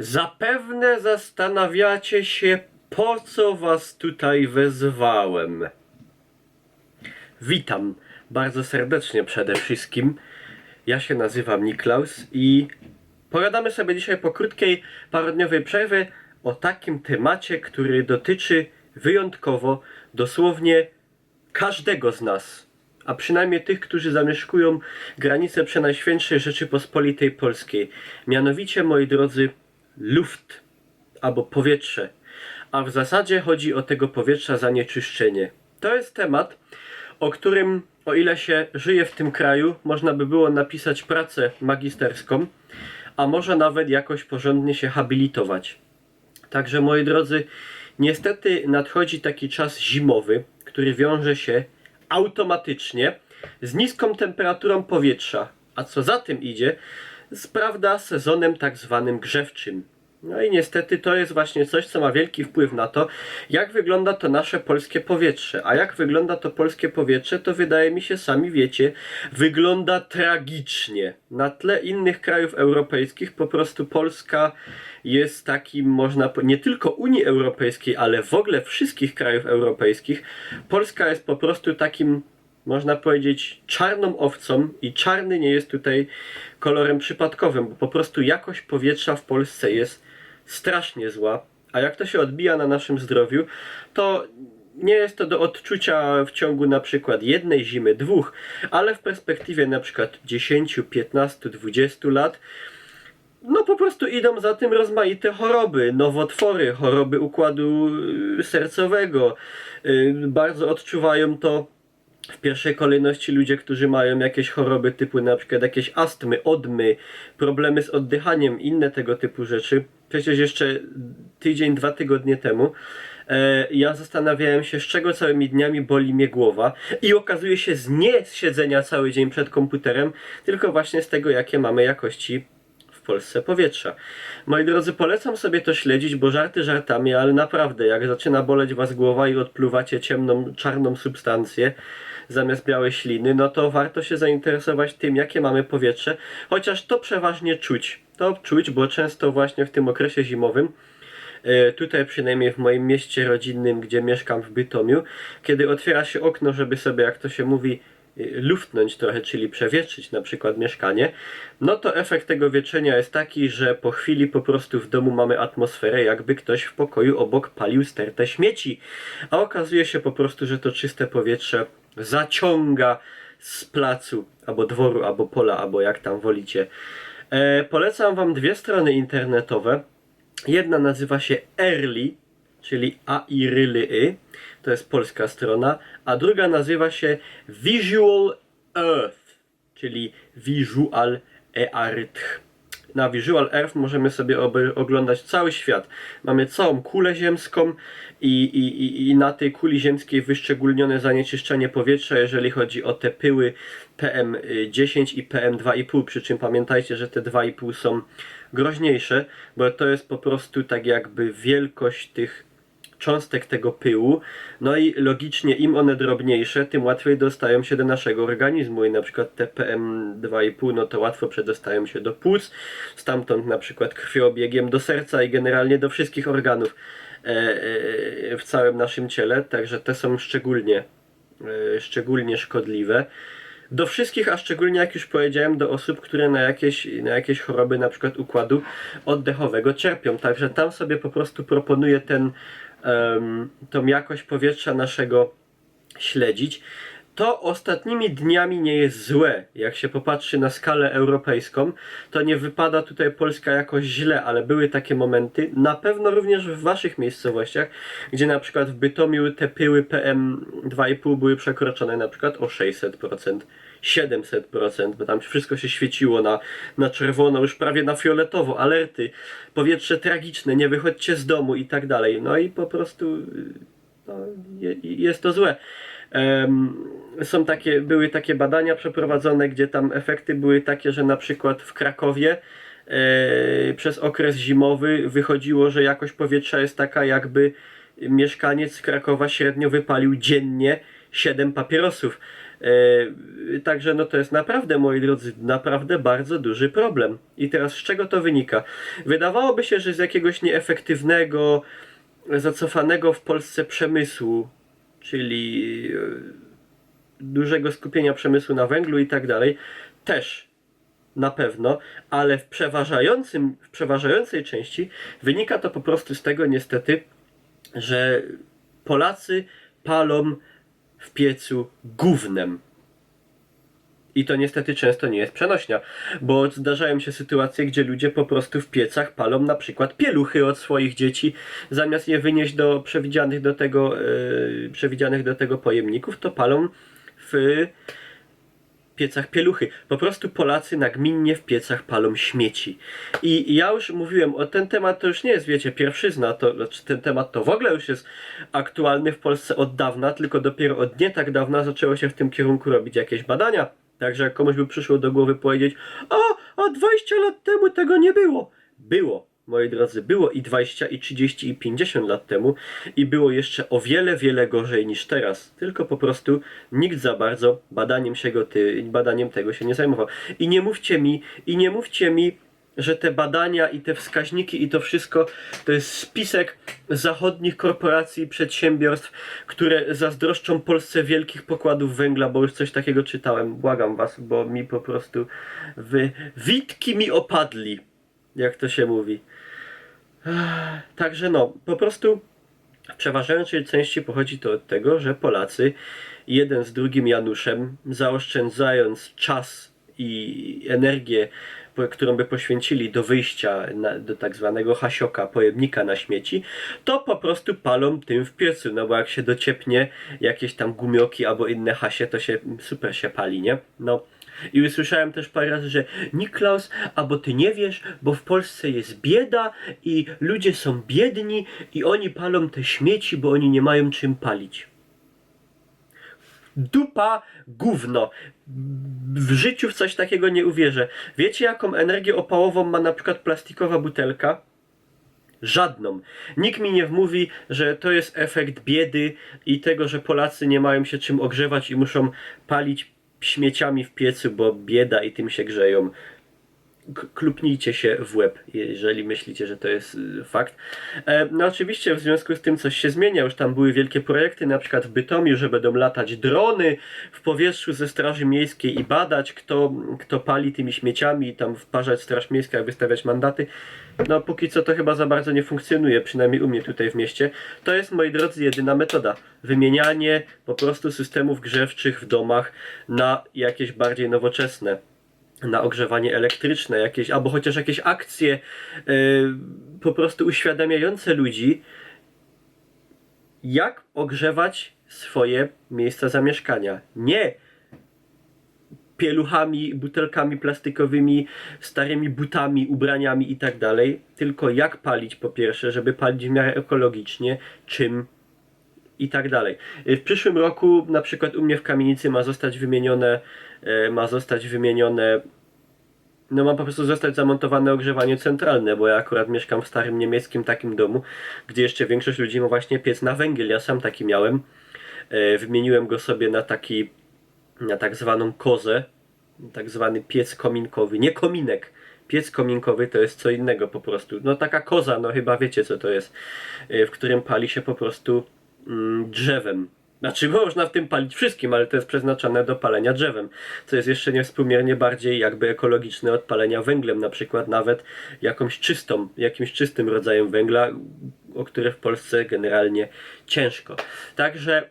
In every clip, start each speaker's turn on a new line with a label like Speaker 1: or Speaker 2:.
Speaker 1: Zapewne zastanawiacie się, po co was tutaj wezwałem. Witam bardzo serdecznie przede wszystkim. Ja się nazywam Niklaus i pogadamy sobie dzisiaj po krótkiej, parodniowej przerwie o takim temacie, który dotyczy wyjątkowo dosłownie każdego z nas, a przynajmniej tych, którzy zamieszkują granice Przenajświętszej Rzeczypospolitej Polskiej. Mianowicie, moi drodzy, luft albo powietrze. A w zasadzie chodzi o tego powietrza zanieczyszczenie. To jest temat, o którym, o ile się żyje w tym kraju, można by było napisać pracę magisterską, a może nawet jakoś porządnie się habilitować. Także, moi drodzy, niestety nadchodzi taki czas zimowy, który wiąże się automatycznie z niską temperaturą powietrza, a co za tym idzie, sezonem tak zwanym grzewczym. No i niestety to jest właśnie coś, co ma wielki wpływ na to, jak wygląda to nasze polskie powietrze. A jak wygląda to polskie powietrze, to wydaje mi się, sami wiecie, wygląda tragicznie. Na tle innych krajów europejskich po prostu Polska jest takim, nie tylko Unii Europejskiej, ale w ogóle wszystkich krajów europejskich. Polska jest po prostu takim, można powiedzieć, czarną owcą i czarny nie jest tutaj kolorem przypadkowym, bo po prostu jakość powietrza w Polsce jest strasznie zła, a jak to się odbija na naszym zdrowiu, to nie jest to do odczucia w ciągu na przykład jednej zimy, dwóch, ale w perspektywie na przykład 10, 15, 20 lat, no po prostu idą za tym rozmaite choroby, nowotwory, choroby układu sercowego. Bardzo odczuwają to w pierwszej kolejności ludzie, którzy mają jakieś choroby typu na przykład jakieś astmy, odmy, problemy z oddychaniem, inne tego typu rzeczy. Przecież jeszcze tydzień, 2 tygodnie temu ja zastanawiałem się, z czego całymi dniami boli mnie głowa, i okazuje się nie z siedzenia cały dzień przed komputerem, tylko właśnie z tego, jakie mamy jakości w Polsce powietrza. Moi drodzy, polecam sobie to śledzić, bo żarty żartami, ale naprawdę, jak zaczyna boleć was głowa i odpluwacie ciemną, czarną substancję zamiast białej śliny, no to warto się zainteresować tym, jakie mamy powietrze, chociaż to przeważnie czuć. To czuć, bo często właśnie w tym okresie zimowym, tutaj przynajmniej w moim mieście rodzinnym, gdzie mieszkam w Bytomiu, kiedy otwiera się okno, żeby sobie, jak to się mówi, luftnąć trochę, czyli przewietrzyć na przykład mieszkanie, no to efekt tego wietrzenia jest taki, że po chwili po prostu w domu mamy atmosferę, jakby ktoś w pokoju obok palił stertę śmieci. A okazuje się po prostu, że to czyste powietrze zaciąga z placu, albo dworu, albo pola, albo jak tam wolicie. Polecam wam 2 strony internetowe. Jedna nazywa się Early, czyli AIRLY, to jest polska strona, a druga nazywa się Visual Earth, czyli Visual Earth. Na Visual Earth możemy sobie oglądać cały świat. Mamy całą kulę ziemską i na tej kuli ziemskiej wyszczególnione zanieczyszczenie powietrza, jeżeli chodzi o te pyły PM10 i PM2,5, przy czym pamiętajcie, że te 2,5 są groźniejsze, bo to jest po prostu tak jakby wielkość tych cząstek tego pyłu, no i logicznie im one drobniejsze, tym łatwiej dostają się do naszego organizmu i na przykład te PM2,5, no to łatwo przedostają się do płuc, stamtąd na przykład krwiobiegiem do serca i generalnie do wszystkich organów w całym naszym ciele, także te są szczególnie szkodliwe. Do wszystkich, a szczególnie, jak już powiedziałem, do osób, które na jakieś choroby na przykład układu oddechowego cierpią. Także tam sobie po prostu proponuję tą jakość powietrza naszego śledzić. To ostatnimi dniami nie jest złe. Jak się popatrzy na skalę europejską, to nie wypada tutaj Polska jakoś źle, ale były takie momenty, na pewno również w waszych miejscowościach, gdzie na przykład w Bytomiu te pyły PM2,5 były przekroczone na przykład o 600%, 700%, bo tam wszystko się świeciło na czerwono, już prawie na fioletowo, alerty, powietrze tragiczne, nie wychodźcie z domu i tak dalej. No i po prostu no, jest to złe. Były takie badania przeprowadzone, gdzie tam efekty były takie, że na przykład w Krakowie przez okres zimowy wychodziło, że jakość powietrza jest taka, jakby mieszkaniec z Krakowa średnio wypalił dziennie 7 papierosów. Także no to jest naprawdę, moi drodzy, naprawdę bardzo duży problem. I teraz z czego to wynika? Wydawałoby się, że z jakiegoś nieefektywnego, zacofanego w Polsce przemysłu, czyli dużego skupienia przemysłu na węglu i tak dalej, też na pewno, ale w przeważającej części wynika to po prostu z tego niestety, że Polacy palą w piecu gównem. I to niestety często nie jest przenośnia, bo zdarzają się sytuacje, gdzie ludzie po prostu w piecach palą na przykład pieluchy od swoich dzieci, zamiast je wynieść do przewidzianych do tego pojemników, to palą w piecach pieluchy. Po prostu Polacy nagminnie w piecach palą śmieci. I ja już mówiłem, o ten temat to już nie jest, wiecie, pierwszyzna, to znaczy ten temat to w ogóle już jest aktualny w Polsce od dawna, tylko dopiero od nie tak dawna zaczęło się w tym kierunku robić jakieś badania. Także jak komuś by przyszło do głowy powiedzieć, a 20 lat temu tego nie było. Było, moi drodzy, było i 20, i 30, i 50 lat temu i było jeszcze o wiele, wiele gorzej niż teraz. Tylko po prostu nikt za bardzo badaniem tego się nie zajmował. I nie mówcie mi, że te badania i te wskaźniki i to wszystko to jest spisek zachodnich korporacji i przedsiębiorstw, które zazdroszczą Polsce wielkich pokładów węgla, bo już coś takiego czytałem. Błagam was, bo mi po prostu witki mi opadli, jak to się mówi. Także no, po prostu w przeważającej części pochodzi to od tego, że Polacy jeden z drugim Januszem, zaoszczędzając czas i energię, którą by poświęcili do wyjścia do tak zwanego hasioka, pojemnika na śmieci, to po prostu palą tym w piecu, no bo jak się dociepnie jakieś tam gumioki albo inne hasie, to się super się pali, nie? No. I usłyszałem też parę razy, że Niklaus, albo ty nie wiesz, bo w Polsce jest bieda i ludzie są biedni i oni palą te śmieci, bo oni nie mają czym palić. Dupa, gówno. W życiu w coś takiego nie uwierzę. Wiecie, jaką energię opałową ma na przykład plastikowa butelka? Żadną. Nikt mi nie wmówi, że to jest efekt biedy i tego, że Polacy nie mają się czym ogrzewać i muszą palić śmieciami w piecu, bo bieda i tym się grzeją. Klupnijcie się w łeb, jeżeli myślicie, że to jest fakt. No oczywiście w związku z tym coś się zmienia. Już tam były wielkie projekty, na przykład w Bytomiu, że będą latać drony w powietrzu ze Straży Miejskiej i badać, kto pali tymi śmieciami i tam wparzać Straż Miejska, wystawiać mandaty. No póki co to chyba za bardzo nie funkcjonuje, przynajmniej u mnie tutaj w mieście. To jest, moi drodzy, jedyna metoda. Wymienianie po prostu systemów grzewczych w domach na jakieś bardziej nowoczesne. Na ogrzewanie elektryczne, albo chociaż jakieś akcje po prostu uświadamiające ludzi, jak ogrzewać swoje miejsca zamieszkania. Nie pieluchami, butelkami plastikowymi, starymi butami, ubraniami i tak dalej, tylko jak palić po pierwsze, żeby palić w miarę ekologicznie, czym i tak dalej. W przyszłym roku na przykład u mnie w kamienicy ma zostać wymienione, no ma po prostu zostać zamontowane ogrzewanie centralne, bo ja akurat mieszkam w starym niemieckim takim domu, gdzie jeszcze większość ludzi ma właśnie piec na węgiel. Ja sam taki miałem. Wymieniłem go sobie na tak zwaną kozę, tak zwany piec kominkowy, nie kominek. Piec kominkowy to jest co innego po prostu. No taka koza, no chyba wiecie co to jest, w którym pali się po prostu drzewem. Znaczy można w tym palić wszystkim, ale to jest przeznaczone do palenia drzewem, co jest jeszcze niewspółmiernie bardziej jakby ekologiczne od palenia węglem, na przykład nawet jakimś czystym rodzajem węgla, o które w Polsce generalnie ciężko. Także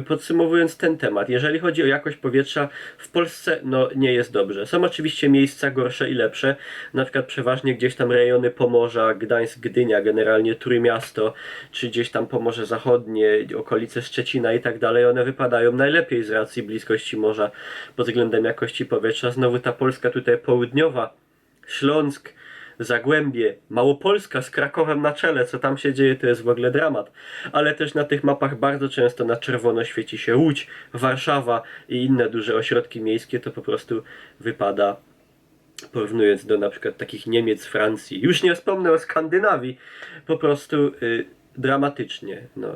Speaker 1: podsumowując ten temat, jeżeli chodzi o jakość powietrza, w Polsce no nie jest dobrze. Są oczywiście miejsca gorsze i lepsze, na przykład przeważnie gdzieś tam rejony Pomorza, Gdańsk, Gdynia, generalnie Trójmiasto, czy gdzieś tam Pomorze Zachodnie, okolice Szczecina i tak dalej, one wypadają najlepiej z racji bliskości morza pod względem jakości powietrza. Znowu ta Polska tutaj południowa, Śląsk, Zagłębie, Małopolska z Krakowem na czele, co tam się dzieje, to jest w ogóle dramat. Ale też na tych mapach bardzo często na czerwono świeci się Łódź, Warszawa i inne duże ośrodki miejskie, to po prostu wypada, porównując do na przykład takich Niemiec, Francji, już nie wspomnę o Skandynawii, po prostu dramatycznie. No.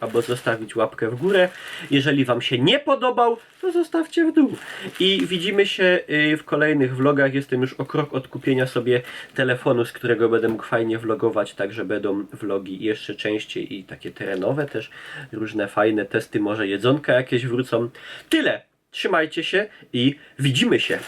Speaker 1: albo zostawić łapkę w górę. Jeżeli Wam się nie podobał, to zostawcie w dół. I widzimy się w kolejnych vlogach. Jestem już o krok od kupienia sobie telefonu, z którego będę mógł fajnie vlogować, także będą vlogi jeszcze częściej i takie terenowe też, różne fajne testy, może jedzonka jakieś wrócą. Tyle! Trzymajcie się i widzimy się!